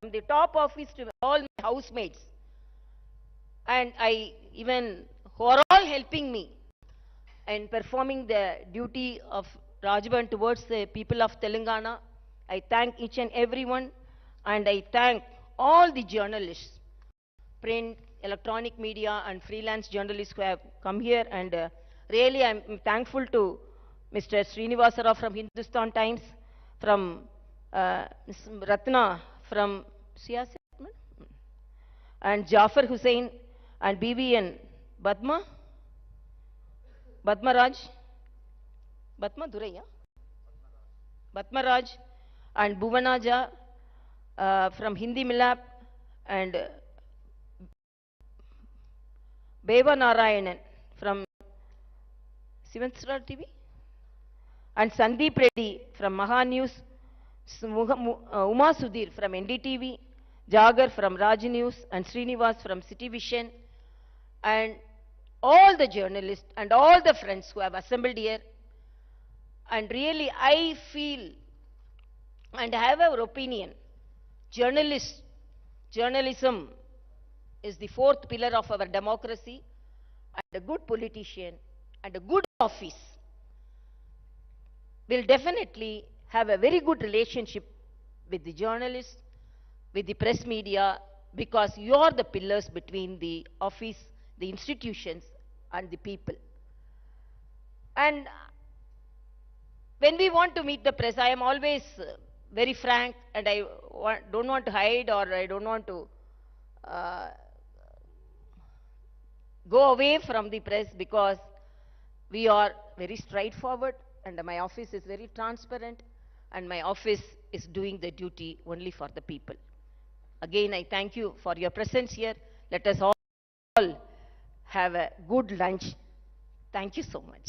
from the top office to all my housemates, and who are all helping me in performing the duty of Rajbhavan towards the people of Telangana. I thank each and everyone, and I thank all the journalists, print, electronic media, and freelance journalists who have come here. And really, I'm thankful to Mr. Srinivasa Rao from Hindustan Times, from Ms. Ratna from Siyasat, and Jafar Hussain, and BB and Badmaraj, Badmaraj, and Bhuvanaja from Hindi Milap, and Beva Narayanan from Sivansra TV, and Sandeep Reddy from Maha News, Uma Sudhir from NDTV, Jagar from Raj News, and Srinivas from City Vision, and all the journalists and all the friends who have assembled here. And really, I feel and have our opinion, journalism is the fourth pillar of our democracy, and a good politician and a good office will definitely have a very good relationship with the journalists, with the press media, because you are the pillars between the office, the institutions, and the people. And when we want to meet the press, I am always very frank, and I don't want to hide, or I don't want to go away from the press, because we are very straightforward, and my office is very transparent, and my office is doing the duty only for the people. Again, I thank you for your presence here. Let us all have a good lunch. Thank you so much.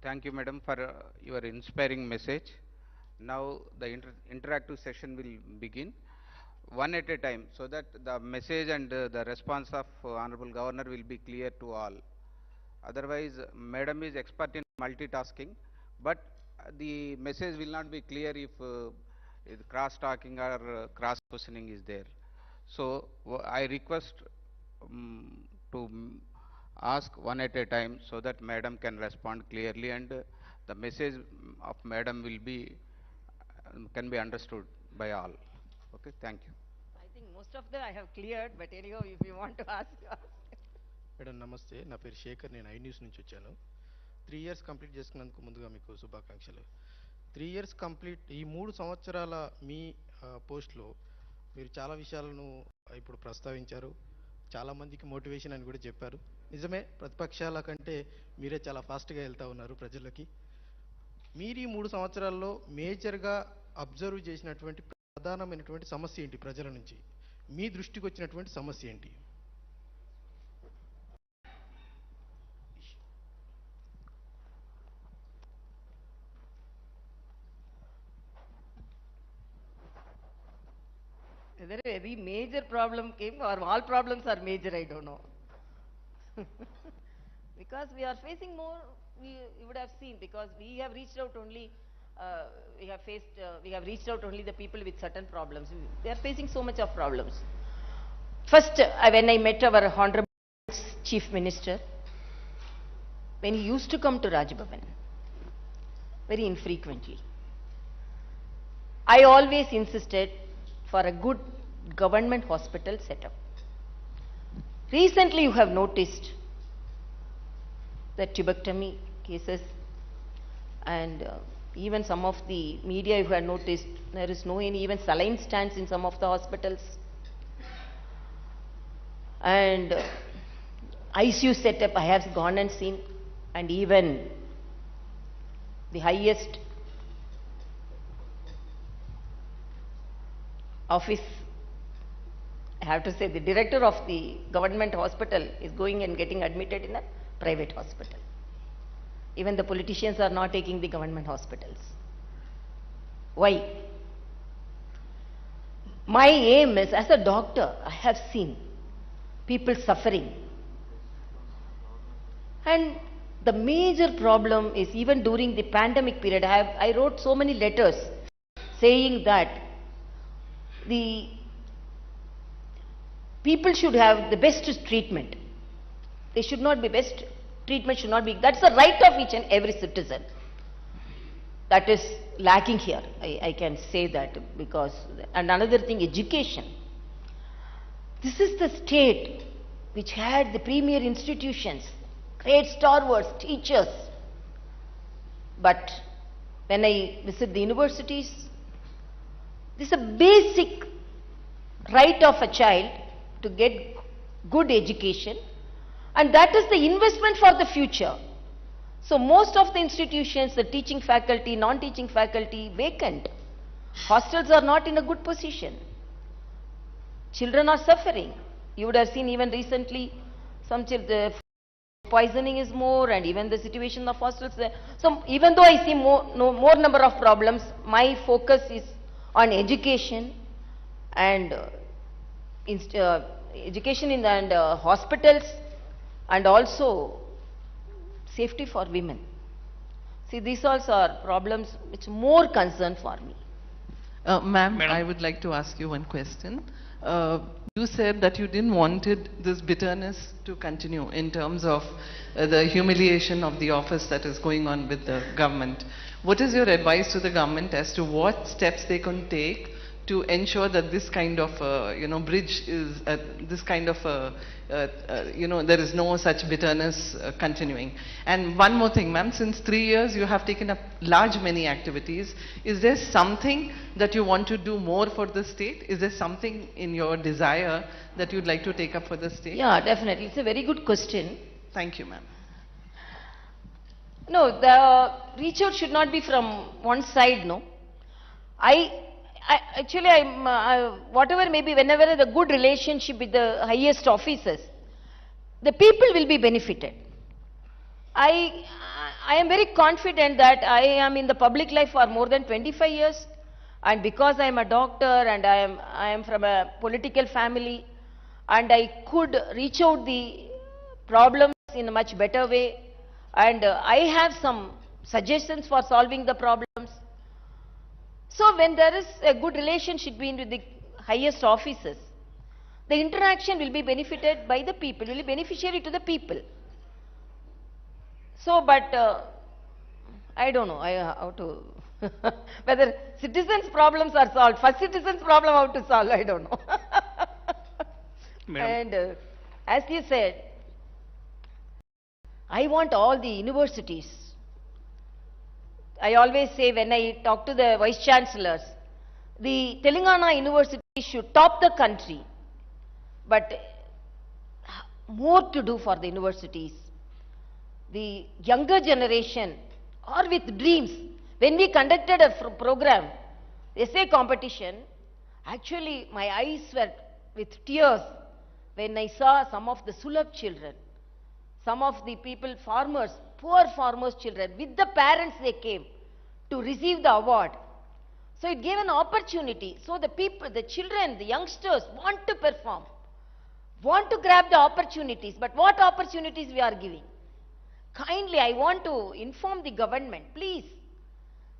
Thank you, madam, for your inspiring message. Now the interactive session will begin, one at a time, so that the message and the response of Honorable Governor will be clear to all. Otherwise, madam is expert in multitasking, but the message will not be clear if cross-talking or cross-questioning is there. So I request to ask one at a time, so that madam can respond clearly, and the message of madam will be can be understood by all. Okay, thank you. I think most of them I have cleared, but anyhow, if you want to ask, ask. Madam నమస్తే, నా పేరు శేఖర్, నేను iNews నుంచి వచ్చాను. 3 years complete చేసుకున్నందుకు ముందుగా మీకు శుభాకాంక్షలు. 3 years కంప్లీట్, ఈ 3 సంవత్సరాల మీ పోస్ట్లో మీరు చాలా విషయాలను ఇప్పుడు ప్రస్తావించారు. చాలామందికి మోటివేషన్ అని కూడా చెప్పారు. నిజమే, ప్రతిపక్షాల కంటే మీరే చాలా ఫాస్ట్గా వెళ్తూ ఉన్నారు ప్రజలకి. మీరు ఈ 3 సంవత్సరాల్లో మేజర్గా అబ్జర్వ్ చేసినటువంటి ప్రధానమైనటువంటి సమస్య ఏంటి? ప్రజల నుంచి మీ దృష్టికి వచ్చినటువంటి సమస్య ఏంటి? Whether any major problem came or all problems are major, I don't know. Because we are facing more, you would have seen, because we have reached out only, we have reached out only the people with certain problems. They are facing so much of problems. First, when I met our Honorable Chief Minister, when he used to come to Rajbhavan, very infrequently, I always insisted for a good government hospital setup. Recently, you have noticed the tuberculosis cases, and even some of the media, you have noticed there is no any even saline stands in some of the hospitals, and ICU setup I have gone and seen, and even the highest office, I have to say, the director of the government hospital is going and getting admitted in a private hospital. Even the politicians are not taking the government hospitals. Why? My aim is, as a doctor, I have seen people suffering. And the major problem is, even during the pandemic period, I wrote so many letters saying that the people should have the best treatment. They should not be best treatment should not be, that's the right of each and every citizen. That is lacking here. I can say that because, and another thing, education. This is the state which had the premier institutions, great stalwarts, teachers. But when I visit the universities, this is a basic right of a child to get good education, and that is the investment for the future. So most of the institutions, the teaching faculty, non-teaching faculty, vacant. Hostels are not in a good position. Children are suffering. You would have seen even recently, some children, poisoning is more, and even the situation of hostels there. So even though I see more number of problems, my focus is on education and education in and hospitals, and also safety for women. See, these also are problems which more concern for me. Ma'am, I would like to ask you one question. You said that you didn't wanted this bitterness to continue in terms of the humiliation of the office that is going on with the government. What is your advice to the government as to what steps they can take to ensure that this kind of bridge is this kind of there is no such bitterness continuing? And one more thing, ma'am, since 3 years you have taken up many activities. Is there something that you want to do more for the state? Is there something in your desire that you'd like to take up for the state? Yeah, definitely. It's a very good question. Thank you, ma'am. No, the reach out should not be from one side, no. Actually, whatever may be, whenever the good relationship with the highest officers, the people will be benefited. I am very confident that I am in the public life for more than 25 years, and because I am a doctor and I am from a political family, and I could reach out the problems in a much better way, and I have some suggestions for solving the problems. So when there is a good relationship between the highest officers, the interaction will be benefited by the people, will be beneficiary to the people. So, but I don't know how to whether citizens' problems are solved. First citizens' problem how to solve, I don't know. And as you said, I want all the universities. I always say when I talk to the vice chancellors, the Telangana university should top the country, but more to do for the universities. The younger generation are with dreams. When we conducted a program, essay competition, actually my eyes were with tears when I saw some of the Sulabh children, some of the people, farmers, poor farmers' children, with the parents they came to receive the award. So it gave an opportunity. So the people, the children, the youngsters want to perform, want to grab the opportunities. But what opportunities we are giving? Kindly, I want to inform the government, please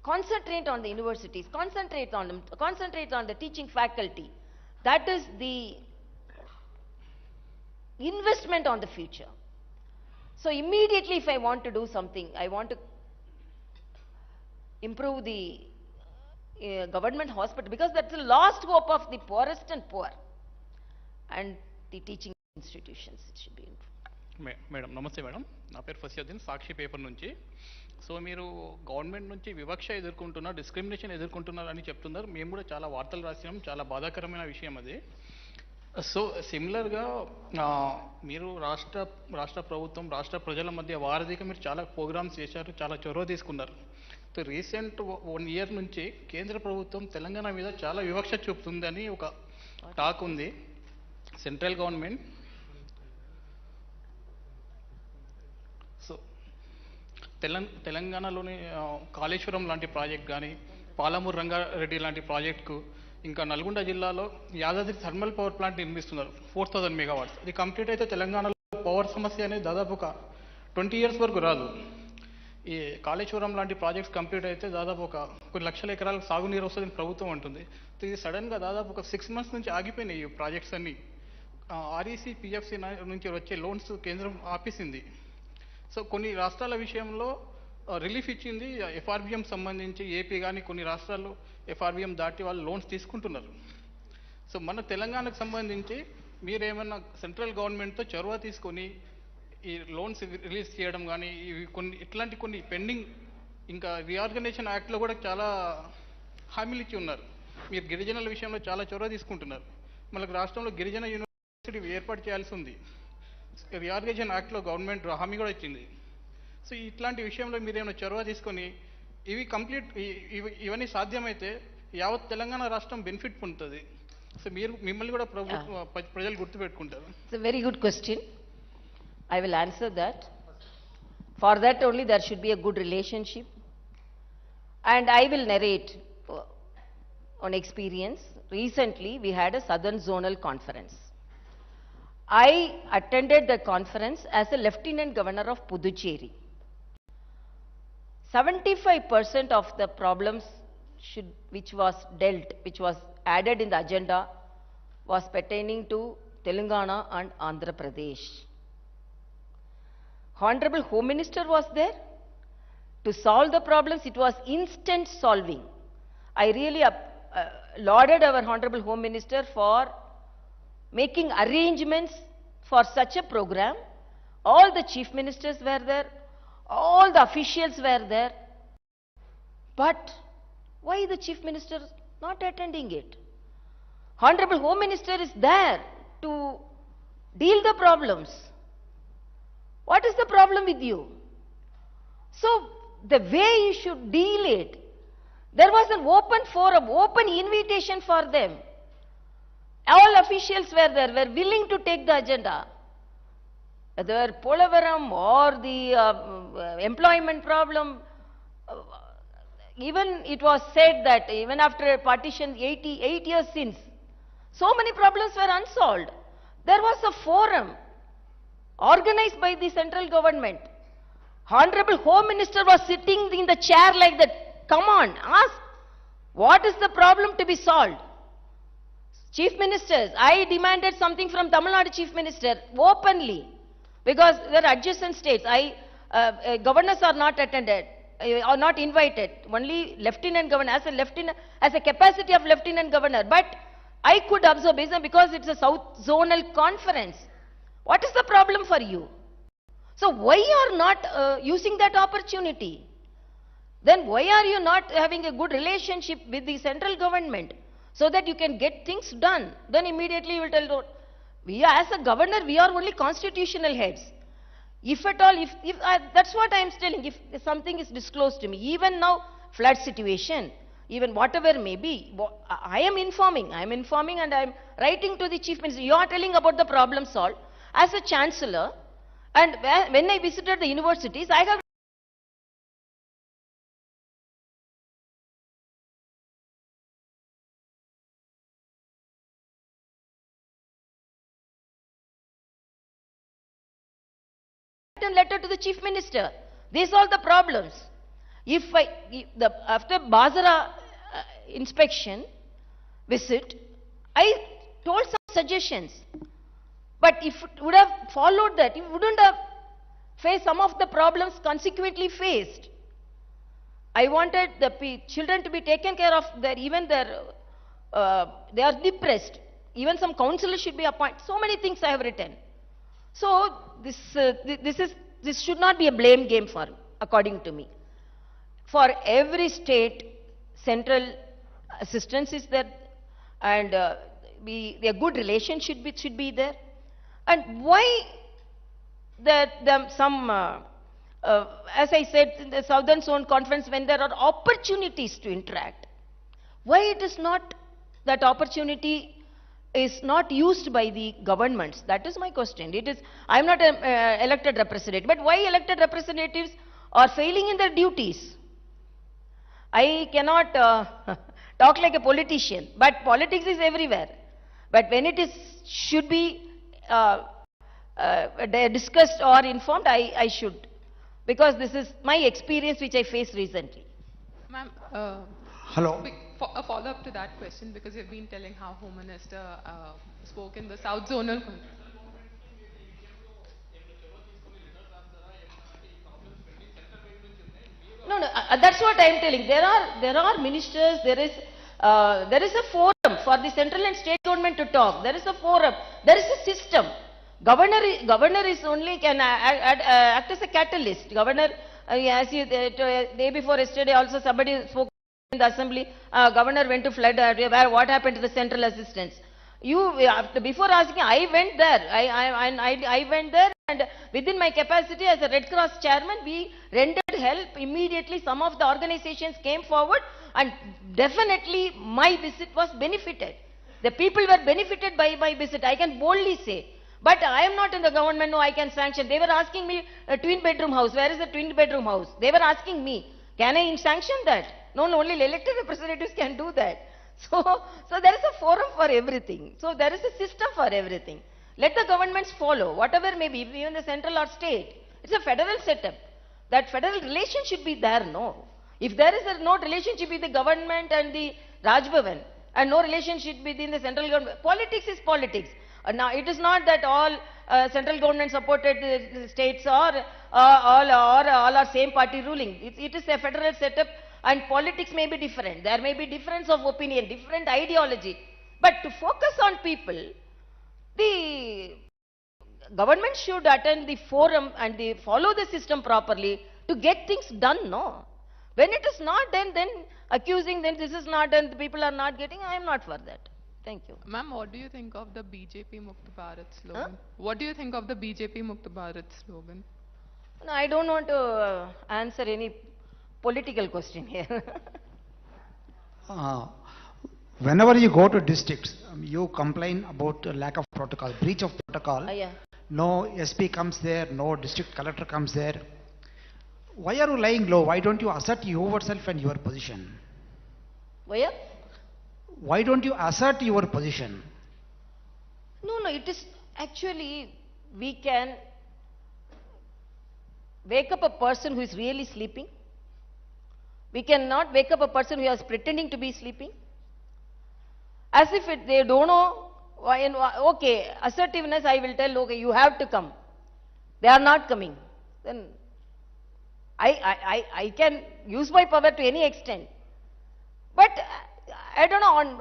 concentrate on the universities, concentrate on them, concentrate on the teaching faculty. That is the investment on the future. So immediately if I want to do something, I want to improve the government hospital, because that's the last hope of the poorest and poor, and the teaching institutions, it should be improved. Madam నమస్తే madam, నా పేరు ఫసియుద్దీన్, సాక్షి paper నుంచి. So మీరు government నుంచి వివక్ష ఎదుర్కొంటున్నారు, discrimination ఎదుర్కొంటున్నారు అని చెప్తున్నారు. మేము కూడా చాలా వార్తలు రాసినాం, చాలా బాధాకరమైన విషయం అది. సో సిమిలర్గా మీరు రాష్ట్ర ప్రభుత్వం, రాష్ట్ర ప్రజల మధ్య వారధిగా మీరు చాలా ప్రోగ్రామ్స్ చేశారు, చాలా చొరవ తీసుకున్నారు. సో రీసెంట్ 1 year నుంచి కేంద్ర ప్రభుత్వం తెలంగాణ మీద చాలా వివక్ష చూపుతుందని ఒక టాక్ ఉంది. సెంట్రల్ గవర్నమెంట్ సో తెలంగాణలోని కాళేశ్వరం లాంటి ప్రాజెక్ట్ కానీ, పాలమూరు రంగారెడ్డి లాంటి ప్రాజెక్టుకు, ఇంకా నల్గొండ జిల్లాలో యాదాద్రి థర్మల్ పవర్ ప్లాంట్ నిర్మిస్తున్నారు 4000 megawatts. అది కంప్లీట్ అయితే తెలంగాణలో పవర్ సమస్య అనేది దాదాపు ఒక 20 ఇయర్స్ వరకు రాదు. ఈ కాళేశ్వరం లాంటి ప్రాజెక్ట్స్ కంప్లీట్ అయితే దాదాపు కొన్ని లక్షల ఎకరాలకు సాగునీరు వస్తుందని ప్రభుత్వం అంటుంది. ఇది సడన్గా దాదాపు 6 months నుంచి ఆగిపోయినాయి ఈ ప్రాజెక్ట్స్ అన్నీ. ఆర్ఈసీ పిఎఫ్సి నుంచి వచ్చే లోన్స్ కేంద్రం ఆపేసింది. సో కొన్ని రాష్ట్రాల విషయంలో రిలీఫ్ ఇచ్చింది. ఎఫ్ఆర్బిఎం సంబంధించి ఏపీ కానీ కొన్ని రాష్ట్రాల్లో ఎఫ్ఆర్బిఎం దాటి వాళ్ళు లోన్స్ తీసుకుంటున్నారు. సో మన తెలంగాణకు సంబంధించి మీరేమన్నా సెంట్రల్ గవర్నమెంట్తో చొరవ తీసుకొని ఈ లోన్స్ రిలీజ్ చేయడం కానీ ఇవి ఇట్లాంటి కొన్ని పెండింగ్, ఇంకా రీఆర్గనైజేషన్ యాక్ట్లో కూడా చాలా హామీలు ఇచ్చి ఉన్నారు. మీరు గిరిజనుల విషయంలో చాలా చొరవ తీసుకుంటున్నారు. మనకు రాష్ట్రంలో గిరిజన యూనివర్సిటీ ఏర్పాటు చేయాల్సి ఉంది. రీఆర్గనైజేషన్ యాక్ట్లో గవర్నమెంట్ హామీ కూడా ఇచ్చింది. సో ఇట్లాంటి విషయంలో మీరేమైనా చొరవ తీసుకొని ఇవి ఇవన్నీ సాధ్యమైతే యావత్ తెలంగాణ రాష్ట్రం బెనిఫిట్ పొందుతుంది. సో మిమ్మల్ని కూడా ప్రజలు గుర్తుపెట్టుకుంటారు. It's a very good question. I will answer that. For that only there should be a good relationship. And I will narrate on experience. Recently we had a Southern Zonal Conference. I attended the conference as a Lieutenant Governor of Puducherry. 75% of the problems which was added in the agenda was pertaining to Telangana and Andhra Pradesh. Honorable Home Minister was there to solve the problems. It was instant solving. I really lauded our Honorable Home Minister for making arrangements for such a program. All the chief ministers were there, all the officials were there. But why the chief minister not attending it? Honorable Home Minister is there to deal the problems. What is the problem with you? So the way you should deal it, there was an open forum, open invitation for them. All officials were there, were willing to take the agenda. Whether Polavaram or the employment problem, even it was said that even after partition 88 years since, so many problems were unsolved. There was a forum organized by the central government. Honorable Home Minister was sitting in the chair like that. Come on, ask, what is the problem to be solved? Chief Ministers, I demanded something from Tamil Nadu Chief Minister openly, because they are adjacent states. Governors are not attended, are not invited. Only Lieutenant Governor, as a capacity of Lieutenant Governor. But I could observe, because it's a South Zonal Conference. What is the problem for you? So why you are not using that opportunity? Then why are you not having a good relationship with the central government so that you can get things done? Then immediately you will tell, we are, as a governor, we are only constitutional heads. If at all, that's what I am telling, if something is disclosed to me, even now flood situation, even whatever may be, I am informing and I am writing to the Chief Minister. You are telling about the problem solved. As a Chancellor, and when I visited the universities, I have written letter to the Chief Minister. These are the problems. After Bazara inspection visit, I told some suggestions. But if it would have followed that, it wouldn't have faced some of the problems consequently faced. I wanted the children to be taken care of, they are depressed. Even some counselors should be appointed. So many things I have written. So this should not be a blame game according to me. For every state, central assistance is there, and a good relationship should be there. And why as I said, in the Southern Zone Conference, when there are opportunities to interact, why it is not, that opportunity is not used by the governments? That is my question. I am not an elected representative, but why elected representatives are failing in their duties? I cannot talk like a politician, but politics is everywhere. But when it should be discussed or informed, I should because this is my experience which I faced recently. Ma'am, Hello. a follow-up to that question, because you've been telling how Home Minister spoke in the South Zonal. No, that's what I am telling. There are ministers. There is a forum for the central and state government to talk. There is a forum. There is a system. Governor is only can act as a catalyst. Governor, as you day before yesterday, also somebody spoke in the assembly. Governor went to flood. What happened to the central assistance? Before asking, I went there. I went there, and within my capacity as a Red Cross chairman, we rendered help immediately. Some of the organizations came forward, and definitely my visit was benefited. The people were benefited by my visit. I can boldly say. But I am not in the government. No, I can sanction. They were asking me a twin bedroom house. Where is the twin bedroom house? They were asking me, can I sanction that? No, only elected representatives can do that. So there is a forum for everything. So there is a system for everything. Let the governments follow, whatever may be, even the central or state. It's a federal setup. That federal relation should be there, no. If there is no relationship with the government and the Raj Bhavan, and no relationship within the central government, politics is politics. Now, it is not that all central government supported states or all are same party ruling. It is a federal setup. And politics may be different. There may be difference of opinion, different ideology. But to focus on people, the government should attend the forum and follow the system properly to get things done, no? When it is not done, then accusing them this is not done, the people are not getting, I am not for that. Thank you. Ma'am, what do you think of the BJP Mukt Bharat slogan? What do you think of the BJP Mukt Bharat slogan? No, I don't want to answer any political question here. Whenever you go to districts, you complain about lack of protocol, breach of protocol. Yeah. No SP comes there, no district collector comes there. Why are you lying low? Why don't you assert yourself and your position? Where? Why don't you assert your position? No, it is actually, we can wake up a person who is really sleeping. We cannot wake up a person who is pretending to be sleeping. As if they don't know, okay, assertiveness, I will tell, okay, you have to come. They are not coming. Then I can use my power to any extent. But I don't know on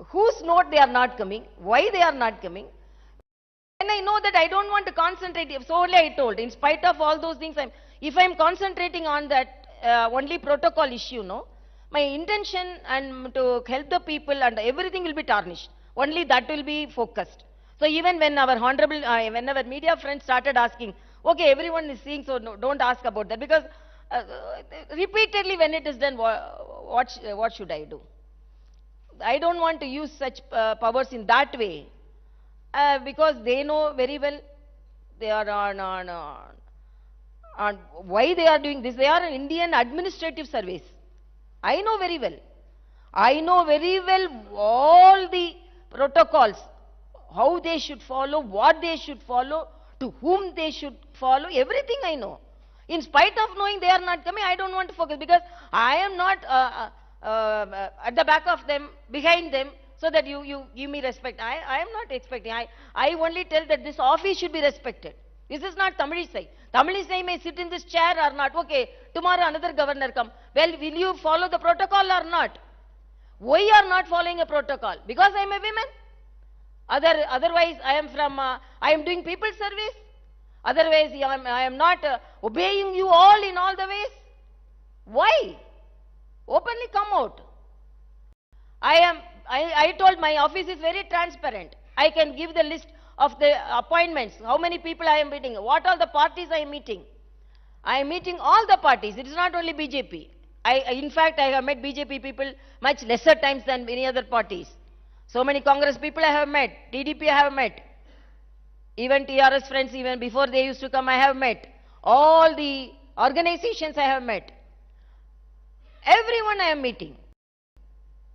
whose note they are not coming, why they are not coming. And I know that I don't want to concentrate, so only I told, in spite of all those things, if I am concentrating on that only protocol issue, no, my intention and to help the people and everything will be tarnished. Only that will be focused. So even when our honorable, when our media friends started asking, okay, everyone is seeing, so no, don't ask about that, because repeatedly when it is done, what should I do? I don't want to use such powers in that way, because they know very well they are on why they are doing this. They are an Indian administrative service. I know very well. I know very well all the protocols, how they should follow, what they should follow, to whom they should follow, everything I know. In spite of knowing they are not coming, I don't want to focus, because I am not at the back of them, behind them, so that you give me respect. I am not expecting. I only tell that this office should be respected. This is not Tamilisai. Tamilisai may sit in this chair or not. Okay, tomorrow another governor come. Well, will you follow the protocol or not? Why are not following a protocol? Because I am a woman. Otherwise, I am doing people service. Otherwise, I am not obeying you all in all the ways. Why? Openly come out. I told my office is very transparent. I can give the list of the appointments, how many people I am meeting, what all the parties I am meeting. I am meeting all the parties. It is not only BJP. In fact, I have met BJP people much lesser times than any other parties. So many Congress people I have met, TDP I have met. Even TRS friends, even before they used to come, I have met. All the organizations I have met. Everyone I am meeting.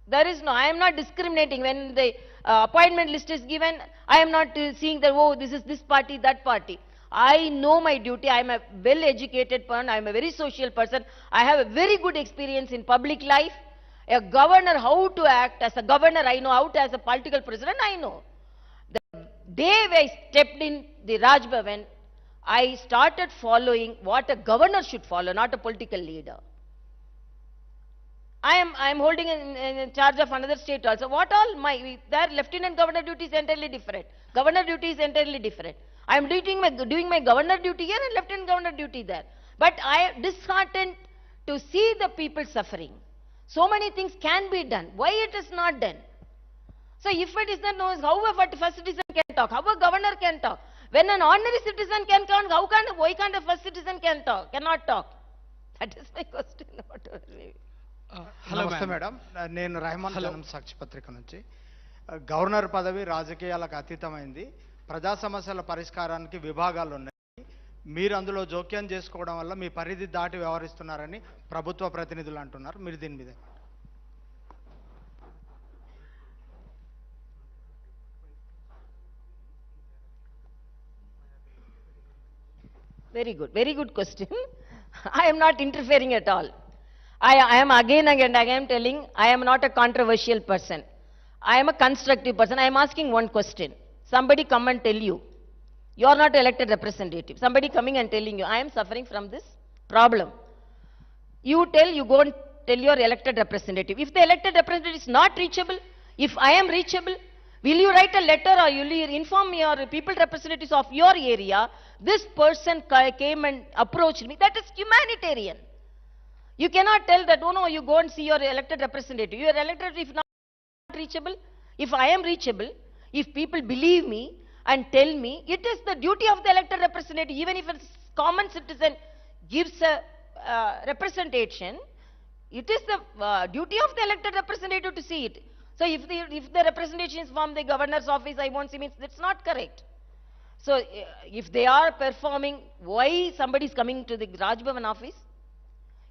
There is no, I am not discriminating. When the appointment list is given, I am not seeing that, oh, this is this party, that party. I know my duty. I am a well-educated person. I am a very social person. I have a very good experience in public life. A governor, how to act as a governor, I know. How to as a political president, I know. The day I stepped in the Raj Bhavan, I started following what a governor should follow, not a political leader. I am holding in charge of another state also. What all their lieutenant governor duty is entirely different. Governor duty is entirely different. I am doing my governor duty here and lieutenant governor duty there. But I am disheartened to see the people suffering. So many things can be done. Why it is not done? So if it is not known, how a first citizen can talk? How a governor can talk? When an ordinary citizen can talk, why can't a first citizen cannot talk? That is my question. నమస్తే madam, నేను రెహమాన్ జనం సాక్షి పత్రిక నుంచి. Governor పదవి రాజకీయాలకు అతీతమైంది. ప్రజా సమస్యల పరిష్కారానికి విభాగాలు ఉన్నాయి. మీరు అందులో జోక్యం చేసుకోవడం వల్ల మీ పరిధి దాటి వ్యవహరిస్తున్నారని ప్రభుత్వ ప్రతినిధులు అంటున్నారు. మీరు దీని మీద Very good question. I am not interfering at all. I am again and again telling, I am not a controversial person. I am a constructive person. I am asking one question. Somebody come and tell you, you are not elected representative. Somebody coming and telling you, I am suffering from this problem. You go and tell your elected representative. If the elected representative is not reachable, if I am reachable, will you write a letter or will you inform your people representatives of your area, this person came and approached me? That is humanitarian. You cannot tell that, oh no, you go and see your elected representative. Your elected, if not reachable, if I am reachable, if people believe me and tell me, it is the duty of the elected representative, even if a common citizen gives a representation, it is the duty of the elected representative to see it. So if the representation is from the governor's office, I won't see, means that's not correct. So if they are performing, why somebody is coming to the Raj Bhavan office?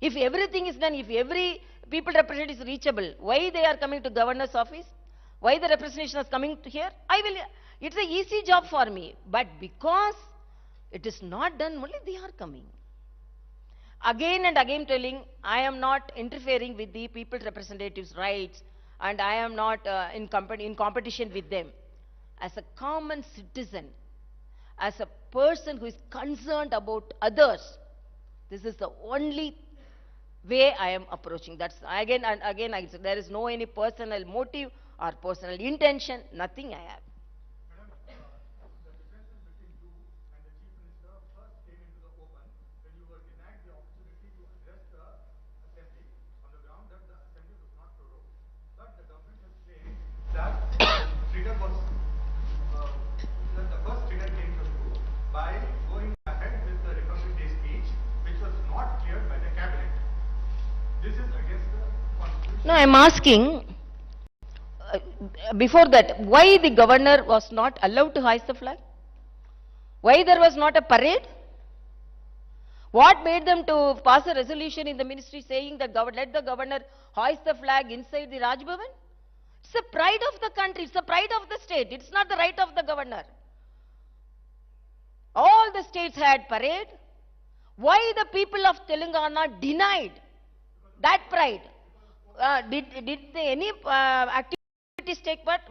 If everything is done, if every people representative is reachable, why they are coming to governor's office? Why the representation is coming to here? It's an easy job for me. But because it is not done, only they are coming. Again and again telling, I am not interfering with the people representatives' rights and I am not in competition with them. As a common citizen, as a person who is concerned about others, this is the only way I am approaching. That's again and again I say, there is no any personal motive or personal intention, nothing I have. No, I am asking, before that, why the governor was not allowed to hoist the flag? Why there was not a parade? What made them to pass a resolution in the ministry saying that let the governor hoist the flag inside the Raj Bhavan? It's the pride of the country, it's the pride of the state, it's not the right of the governor. All the states had parade. Why the people of Telangana denied that pride? Did any activities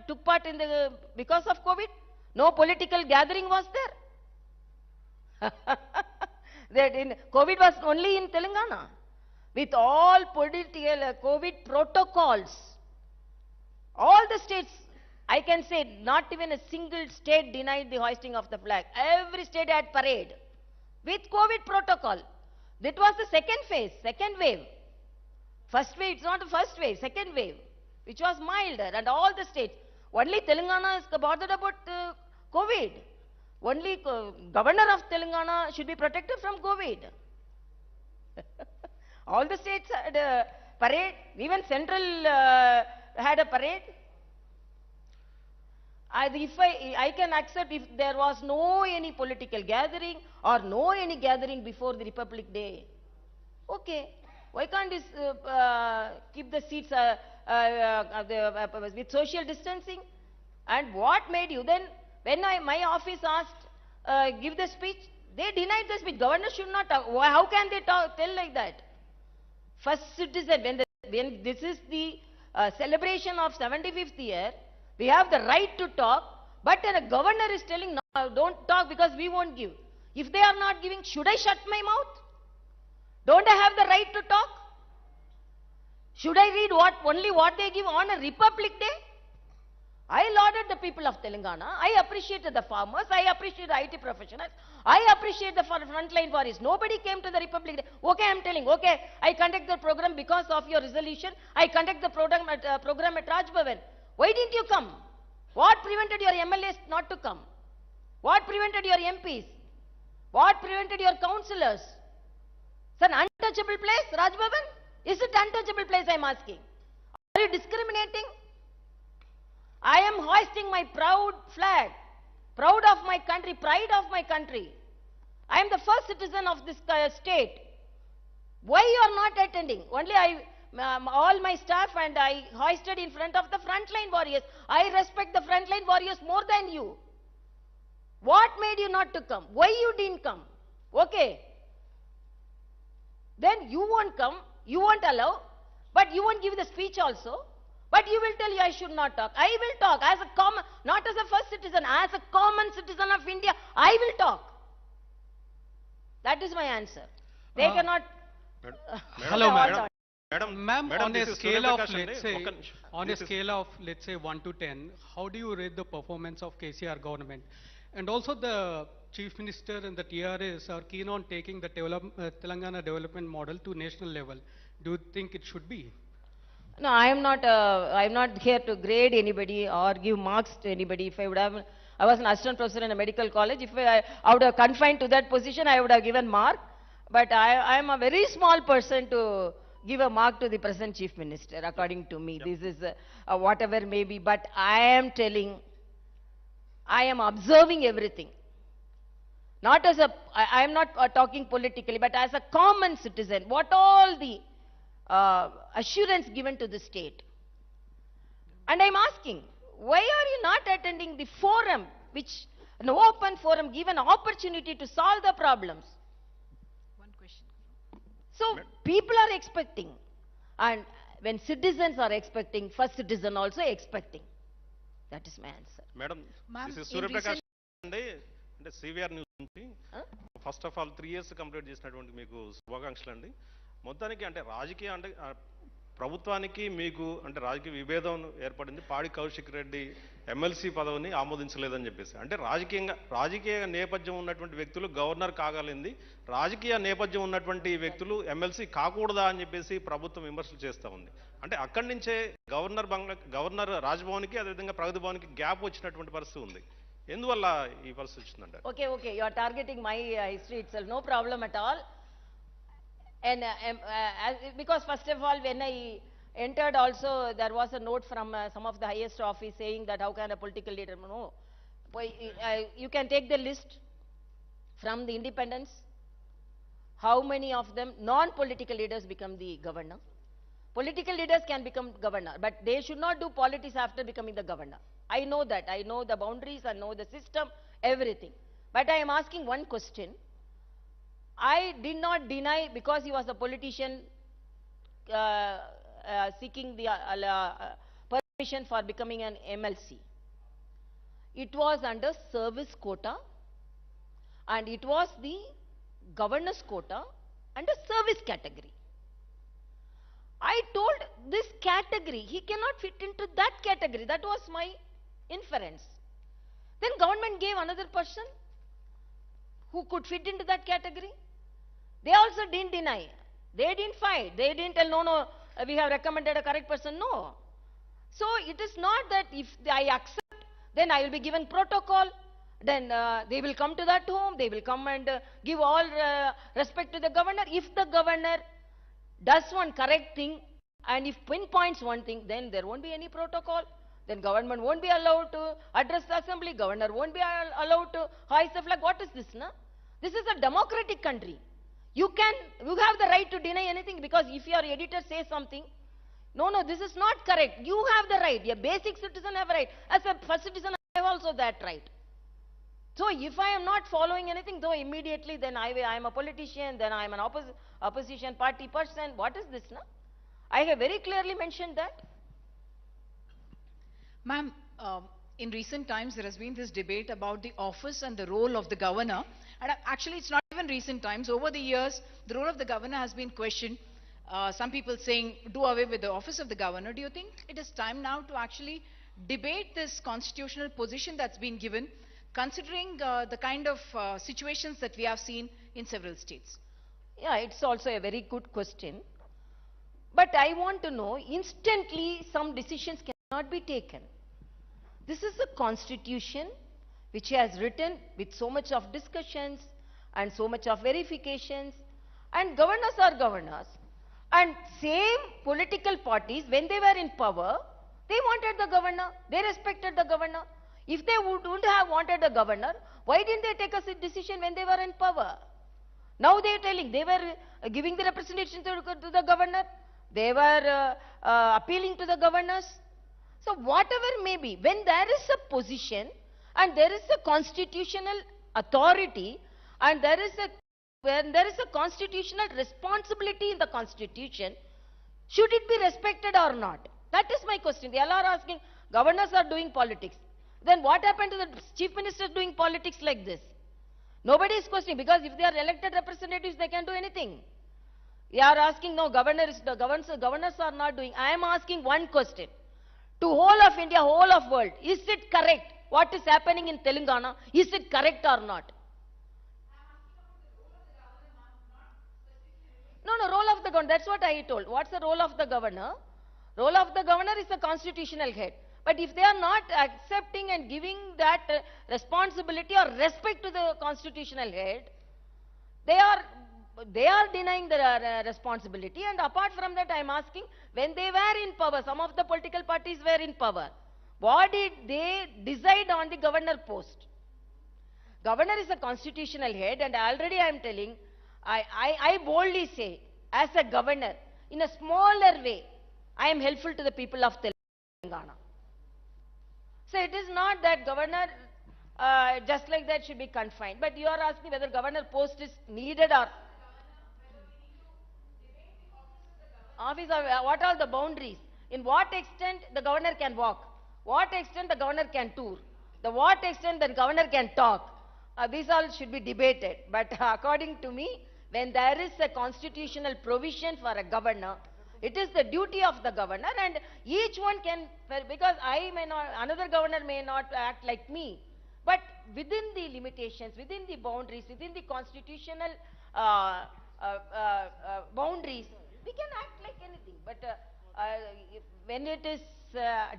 took part in because of COVID? No political gathering was there. COVID was only in Telangana. With all political COVID protocols, all the states, I can say not even a single state denied the hoisting of the flag. Every state had parade with COVID protocol. That was the second wave. First wave, it's not the first wave, second wave, which was milder, and all the states. Only Telangana is bothered about COVID. Only governor of Telangana should be protected from COVID. All the states had a parade, even central had a parade. I can accept if there was no any political gathering or no any gathering before the Republic Day. Okay. Why can't this keep the seats with social distancing? And what made you then, when my office asked, give the speech, They denied the speech. Governor should not talk. How can they tell like that? First citizen, when this is the celebration of 75th year, we have the right to talk, but a governor is telling, no, don't talk because we won't give. If they are not giving, should I shut my mouth? Don't I have the right to talk? Should I read only what they give on a Republic Day? I lauded the people of Telangana. I appreciated the farmers. I appreciate the IT professionals. I appreciate the frontline warriors. Nobody came to the Republic Day. Okay, I'm telling. Okay, I conduct the program because of your resolution. I conduct the program at Raj Bhavan. Why didn't you come? What prevented your MLAs not to come? What prevented your MPs? What prevented your councillors? It's an untouchable place, Raj Bhavan? Is it untouchable place, I'm asking? Are you discriminating? I am hoisting my proud flag, proud of my country, pride of my country. I am the first citizen of this state. Why you are not attending? Only all my staff and I hoisted in front of the frontline warriors. I respect the frontline warriors more than you. What made you not to come? Why you didn't come? Okay. Then you won't come, you won't allow, but you won't give the speech also. But you will tell you I should not talk. I will talk as a common, not as a first citizen, as a common citizen of India. I will talk. That is my answer. They cannot. Hello, madam. Ma'am, on a scale of let's say 1 to 10, how do you rate the performance of KCR government? And also the Chief Minister and the TRS are keen on taking the Telangana development model to national level. Do you think it should be? No, I am not here to grade anybody or give marks to anybody. If I would have, I was an assistant professor in a medical college. If I would have confined to that position, I would have given mark. But I am a very small person to give a mark to the present Chief Minister, according to me. This is whatever may be. But I am telling, I am observing everything. Not as I am not talking politically, but as a common citizen. What all the assurance given to the state. And I'm asking, why are you not attending the forum, which an open forum, give an opportunity to solve the problems? One question. So people are expecting, and when citizens are expecting, first citizen also expecting. That is my answer. Madam, this is Surya Prakash and CVR News. First of all, 3 years complete చేసినటువంటి మీకు శుభాకాంక్షలు అండి. మొత్తానికి అంటే రాజకీయ అంటే ప్రభుత్వానికి మీకు అంటే రాజకీయ విభేదం ఏర్పడింది. పాడి కౌశిక్ రెడ్డి ఎమ్మెల్సీ పదవిని ఆమోదించలేదని చెప్పేసి, అంటే రాజకీయ నేపథ్యం ఉన్నటువంటి వ్యక్తులు గవర్నర్ కాగలింది, రాజకీయ నేపథ్యం ఉన్నటువంటి వ్యక్తులు ఎమ్మెల్సీ కాకూడదా అని చెప్పేసి ప్రభుత్వం విమర్శలు చేస్తూ ఉంది. అంటే అక్కడి నుంచే గవర్నర్ రాజ్భవన్కి అదేవిధంగా ప్రగతి భవన్కి గ్యాప్ వచ్చినటువంటి పరిస్థితి ఉంది. ఎందువల్ల ఈ పరిస్థితి వచ్చిందంట? Okay, you are targeting my history itself. No problem at all. And because first of all, when I entered also, there was a note from some of the highest office saying that how can a political leader, no. You can take the list from the independence. How many of them, non-political leaders, become the governor? Political leaders can become governor, but they should not do politics after becoming the governor. I know that. I know the boundaries, I know the system, everything. But I am asking one question. I did not deny because he was a politician seeking the permission for becoming an MLC. It was under service quota and it was the governor's quota under service category. I told this category, he cannot fit into that category. That was my inference. Then government gave another person who could fit into that category. They also didn't deny. They didn't fight. They didn't tell, no, we have recommended a correct person. No. So it is not that if I accept, then I will be given protocol. Then they will come to that home. They will come and give all respect to the governor. If the governor does one correct thing and if pinpoints one thing, then there won't be any protocol. Then government won't be allowed to address the assembly. Governor won't be allowed to hoist the flag. What is this, na? This is a democratic country. You have the right to deny anything because if your editor says something, no, this is not correct. You have the right. A basic citizen have a right. As a first citizen, I have also that right. So if I am not following anything, though immediately then I am a politician, then I am an opposition party person. What is this, na? I have very clearly mentioned that. Ma'am, in recent times there has been this debate about the office and the role of the governor. And actually it's not even recent times. Over the years, the role of the governor has been questioned. Some people saying, do away with the office of the governor. Do you think it is time now to actually debate this constitutional position that's been given, considering the kind of situations that we have seen in several states? Yeah, it's also a very good question. But I want to know, instantly some decisions cannot be taken. This is a constitution which has written with so much of discussions and so much of verifications, and governors are governors. And same political parties, when they were in power, they wanted the governor, they respected the governor. If they wouldn't have wanted the governor, why didn't they take a decision when they were in power? Now they are telling, they were giving the representation to the governor, they were appealing to the governors. So whatever may be, when there is a position and there is a constitutional authority and when there is a constitutional responsibility in the constitution, should it be respected or not? That is my question. They all are asking, governors are doing politics. Then what happened to the chief ministers doing politics like this? Nobody is questioning, because if they are elected representatives, they can do anything. We are asking, no, governors are not doing. I am asking one question. To whole of India, whole of world, is it correct? What is happening in Telangana, is it correct or not? No, role of the governor, that's what I told. What's the role of the governor? Role of the governor is the constitutional head. But if they are not accepting and giving that responsibility or respect to the constitutional head, they are denying the responsibility. And apart from that, I am asking, when they were in power, some of the political parties were in power, what did they decide on the governor post? Governor is a constitutional head, and already I am telling, I boldly say, as a governor, in a smaller way, I am helpful to the people of Telangana. So it is not that governor just like that should be confined. But you are asking whether governor post is needed or office, or what are the boundaries? In what extent the governor can walk? What extent the governor can tour? The what extent the governor can talk? These all should be debated. But according to me, when there is a constitutional provision for a governor, it is the duty of the governor, and each one can, because another governor may not act like me, but within the limitations, within the boundaries, within the constitutional boundaries, we can act like anything. But when it is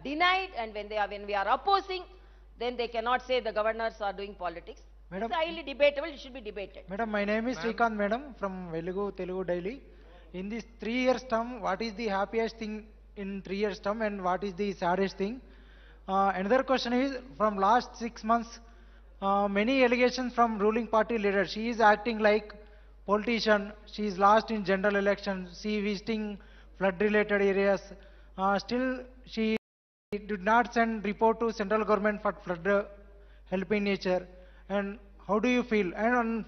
denied and when we are opposing, then they cannot say the governors are doing politics. Madam, it's highly debatable, it should be debated. Madam, my name is Srikanth, madam, from Velugu Telugu Daily. In this 3 years term, what is the happiest thing in 3 years term and what is the saddest thing? Another question is, from last 6 months, many allegations from ruling party leaders. She is acting like politician. She is lost in general election. She visiting flood related areas. Still, she did not send report to central government for flood help in nature. And how do you feel? And on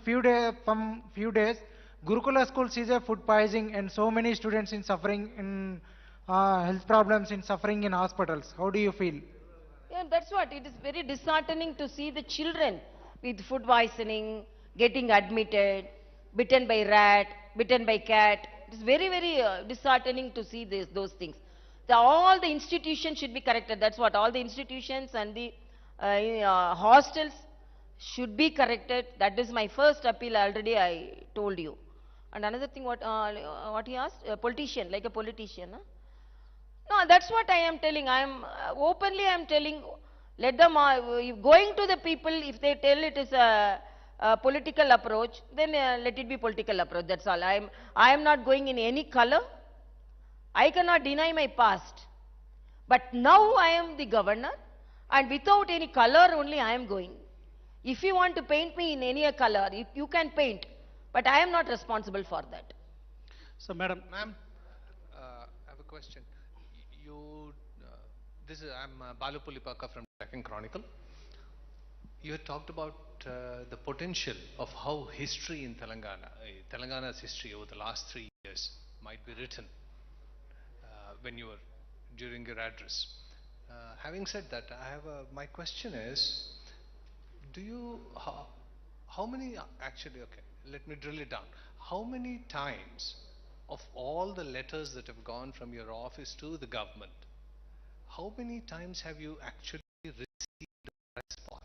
from few days, Gurukula school sees a food poisoning and so many students in suffering in health problems, in suffering in hospitals. How do you feel? Yeah, that's what. It is very disheartening to see the children with food poisoning, getting admitted, bitten by rat, bitten by cat. It is very, very disheartening to see those things. All the institutions should be corrected. That's what. All the institutions and the hostels should be corrected. That is my first appeal. Already I told you. And another thing, what he asked, a politician, like a politician. Huh? No, that's what I am telling. I am openly I am telling. Let them going to the people. If they tell it is a political approach, then let it be political approach. That's all. I am not going in any color. I cannot deny my past. But now I am the governor, and without any color only I am going. If you want to paint me in any color, you can paint. But I am not responsible for that. So, Madam, I have a question. I'm Balu Pulipaka from Tracking Chronicle. you had talked about the potential of how history in Telangana, Telangana's history over the last 3 years might be written when you were during your address. Having said that, my question is, do you, how many, actually, okay, let me drill it down. How many times of all the letters that have gone from your office to the government, how many times have you actually received a response?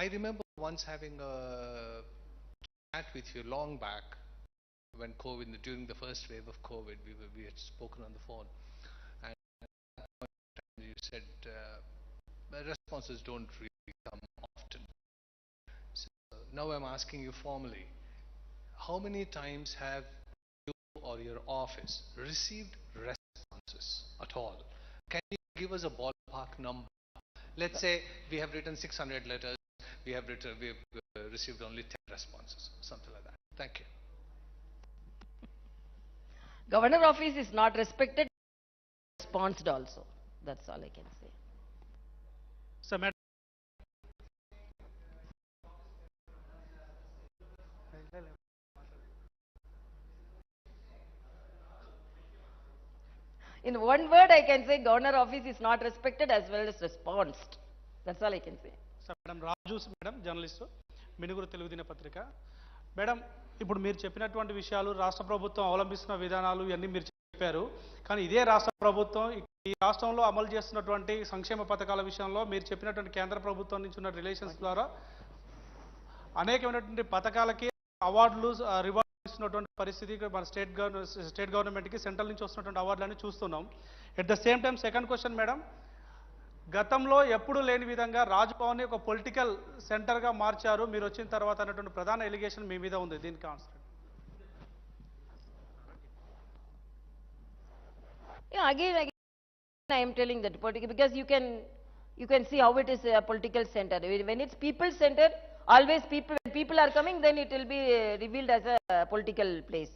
I remember once having a chat with you long back when COVID, during the first wave of COVID, we had spoken on the phone, and at that point in time you said responses don't really come often. So now I'm asking you formally, how many times have you or your office received responses at all? Can you give us a ballpark number? Let's say we have written 600 letters, we have received only 10 responses, something like that. Thank you. Governor office is not respected, responded also. That's all I can say. So, Madam. In one word, I can say governor office is not respected as well as responded. That's all I can say. So madam Raju madam journalist Minuguru Telugu దినపత్రిక madam ఇప్పుడు మీరు చెప్పినటువంటి విషయాలు రాష్ట్ర ప్రభుత్వం అవలంబిస్తున్న విధానాలు ఇవన్నీ మీరు చెప్పారు కానీ ఇదే రాష్ట్ర ప్రభుత్వం ఈ రాష్ట్రంలో అమలు చేస్తున్నటువంటి సంక్షేమ పథకాల విషయంలో మీరు చెప్పినటువంటి కేంద్ర ప్రభుత్వం నుంచి ఉన్న రిలేషన్స్ ద్వారా అనేకమైనటువంటి పథకాలకి అవార్డులు రివార్డు ఇస్తున్నటువంటి పరిస్థితి మన స్టేట్ గవర్నమెంట్కి సెంట్రల్ నుంచి వస్తున్నటువంటి అవార్డులన్నీ చూస్తున్నాం. At the same time second question madam, గతంలో ఎప్పుడు లేని విధంగా రాజ్భవన్ని ఒక పొలిటికల్ సెంటర్గా మార్చారు మీరు వచ్చిన తర్వాత అన్నటువంటి ప్రధాన ఎలిగేషన్ మీ మీద ఉంది. దీనికి answer. Yeah, again I am telling that because you can see how it is a political center. When it's people centered, always when people are coming, then it will be revealed as a political place.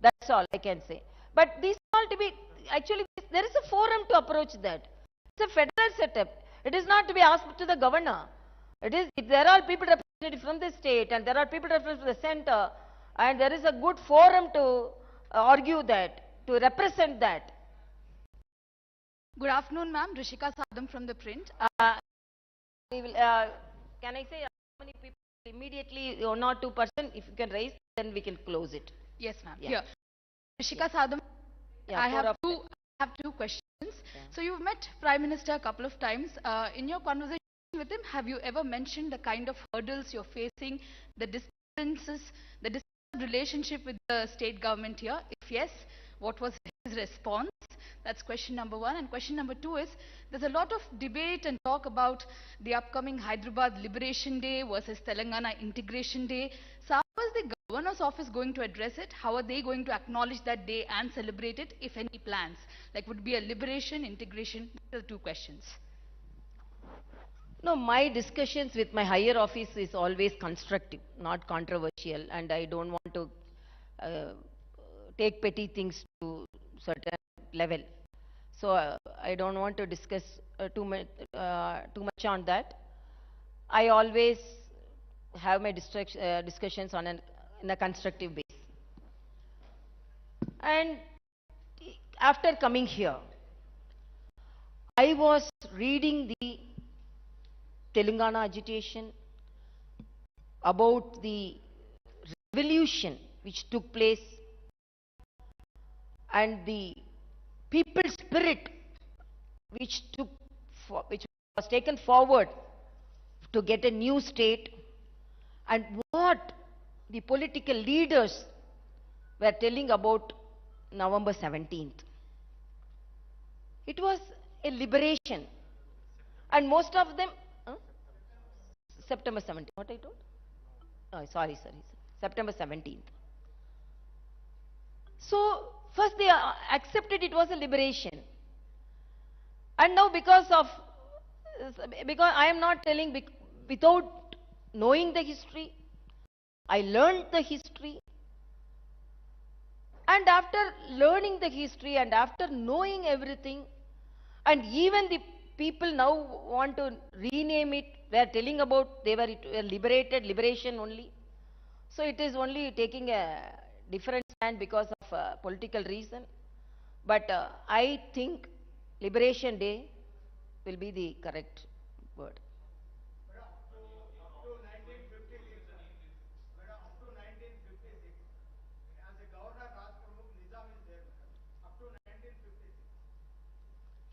That's all I can say. But these all to be, actually there is a forum to approach that. It's a federal setup. It is not to be asked to the governor. There are people represented from the state and there are people represented from the center, and there is a good forum to argue that, to represent that. Good afternoon, ma'am. Rishika Sadam from the print. Can I say how many people immediately, 1 or 2%, if you can raise, then we can close it. Yes, ma'am. Yeah. Here. Rishika Sadam, Yeah, I have two questions. So you've met Prime Minister a couple of times. In your conversation with him, have you ever mentioned the kind of hurdles you're facing, the distances, the distant relationship with the state government here? If yes, what was his response? That's question number one. And question number two is, there's a lot of debate and talk about the upcoming Hyderabad Liberation Day versus Telangana Integration Day. So how is the governor's office going to address it? How are they going to acknowledge that day and celebrate it, if any plans? Like, would it be a liberation, integration? These are two questions. No, my discussions with my higher office is always constructive, not controversial, and I don't want to take petty things to certain level. So I don't want to discuss too much on that. I always have my discussions in a constructive base. And after coming here, I was reading the Telangana agitation about the revolution which took place and the people spirit which was taken forward to get a new state, and what the political leaders were telling about November 17th. It was a liberation, and most of them September 17th. What I told? Oh, sorry. September 17th. So first they accepted it was a liberation, and now because I am not telling without knowing the history, I learned the history, and after learning the history and after knowing everything, and even the people now want to rename it. They are telling about they were liberated, liberation only. So it is only taking a different stand because of political reason. But I think Liberation Day will be the correct word.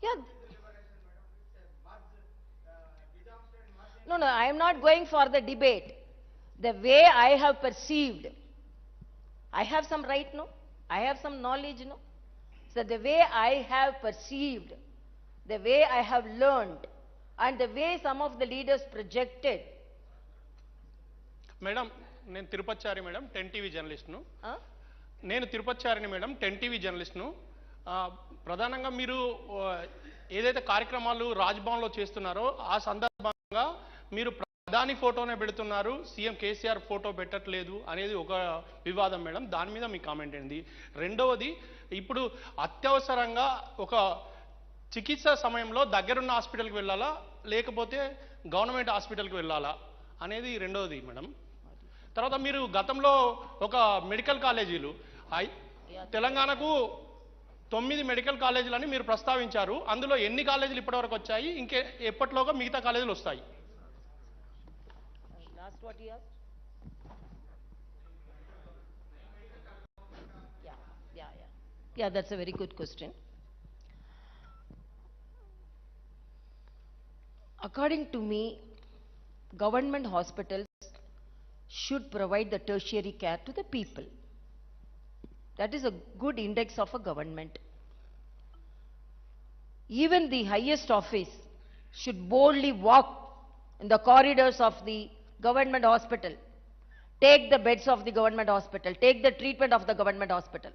Yeah. No, I am not going for the debate. The way I have perceived, I have some right, no? I have some knowledge, no? So the way I have perceived, the way I have learned, and the way some of the leaders projected. Madam నేను తిరుపతిచారి madam 10 TV జర్నలిస్ట్ను. నేను తిరుపతిచారిని madam 10 TV జర్నలిస్ట్ను. ప్రధానంగా మీరు ఏదైతే కార్యక్రమాలు రాజ్భవన్లో చేస్తున్నారో ఆ సందర్భంగా మీరు ప్రధాని ఫోటోనే పెడుతున్నారు, సీఎం కేసీఆర్ ఫోటో పెట్టట్లేదు అనేది ఒక వివాదం మేడం. దాని మీద మీ కామెంట్ ఏంది? రెండవది, ఇప్పుడు అత్యవసరంగా ఒక చికిత్స సమయంలో దగ్గరున్న హాస్పిటల్కి వెళ్ళాలా లేకపోతే గవర్నమెంట్ హాస్పిటల్కి వెళ్ళాలా అనేది రెండవది మేడం. తర్వాత మీరు గతంలో ఒక మెడికల్ కాలేజీలు తెలంగాణకు 9 మెడికల్ కాలేజీలని మీరు ప్రస్తావించారు. అందులో ఎన్ని కాలేజీలు ఇప్పటివరకు వచ్చాయి, ఇంకే ఎప్పటిలోగా మిగతా కాలేజీలు వస్తాయి? Last what you asked? Yeah, that's a very good question. According to me, government hospitals should provide the tertiary care to the people. That is a good index of a government. Even the highest office should boldly walk in the corridors of the government hospital, take the beds of the government hospital, take the treatment of the government hospital.